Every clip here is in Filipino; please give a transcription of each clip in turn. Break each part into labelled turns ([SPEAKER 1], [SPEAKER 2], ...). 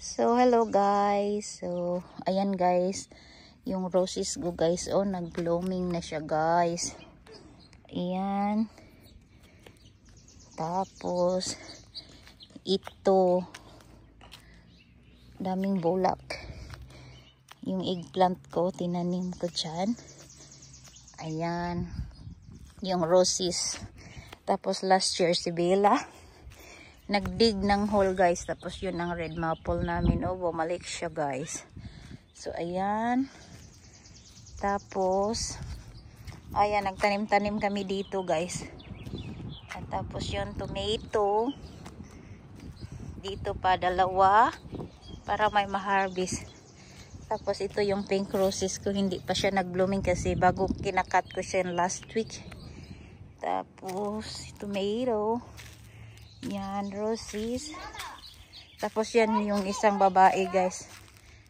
[SPEAKER 1] So, hello guys. So, ayan guys. Yung roses ko guys. Oh, nag-blooming na siya guys. Ayan. Tapos, ito. Daming bulak. Yung eggplant ko, tinanim ko dyan. Ayan. Yung roses. Tapos, last year si Bella nagdig ng hole guys, tapos yun ang red maple namin. Oh, bumalik siya guys. So ayan, tapos ayan, nagtanim-tanim kami dito guys. At tapos yun, tomato dito pa, dalawa para may ma-harvest. Tapos ito yung pink roses ko, hindi pa siya nag-blooming kasi bago kinakat ko siya last week. Tapos tomato, yan, roses. Tapos yan yung isang babae guys,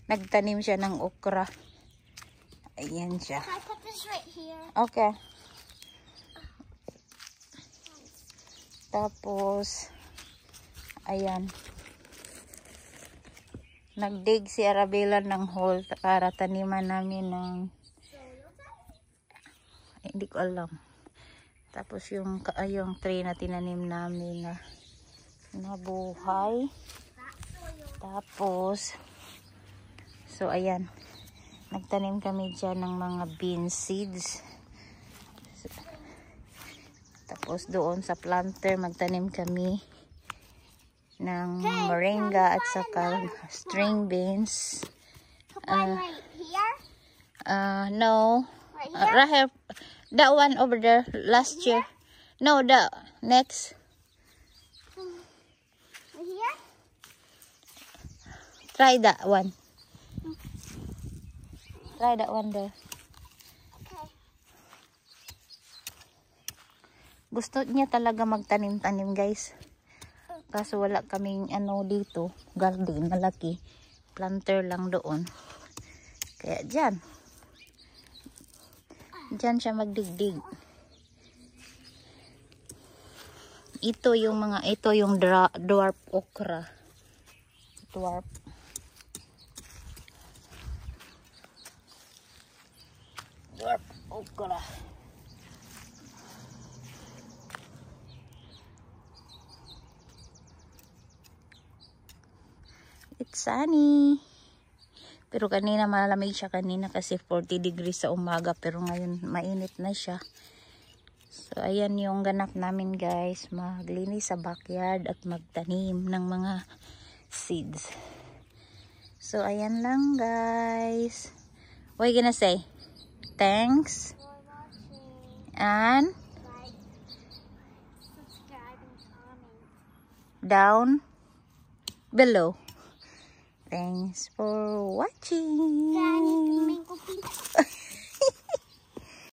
[SPEAKER 1] nagtanim siya ng okra. Ayan siya. Okay. Tapos ayan, nagdig si Arabella ng hole para taniman namin ng hindi ko alam. Tapos yung tree na tinanim namin na nabuhay. Tapos so ayan, nagtanim kami dyan ng mga bean seeds. Tapos doon sa planter magtanim kami ng moringa at saka string beans. No, right here. That one over there last year. No, the next. Try that one. Try that one there.
[SPEAKER 2] Okay.
[SPEAKER 1] Gusto niya talaga magtanim-tanim guys. Kaso wala kaming dito, garden malaki. Planter lang doon. Kaya dyan. Dyan siya magdigdig. Ito yung dwarf okra. Dwarf okra. It's sunny. Pero kanina malamig siya kanina kasi 40 degrees sa umaga, pero ngayon mainit na siya. So ayan yung ganap namin guys, maglinis sa backyard at magtanim ng mga seeds. So ayan lang guys. What are you gonna say? Thanks. And
[SPEAKER 2] Like, subscribe, and comment.
[SPEAKER 1] Down below. Thanks for watching.
[SPEAKER 2] Kaya,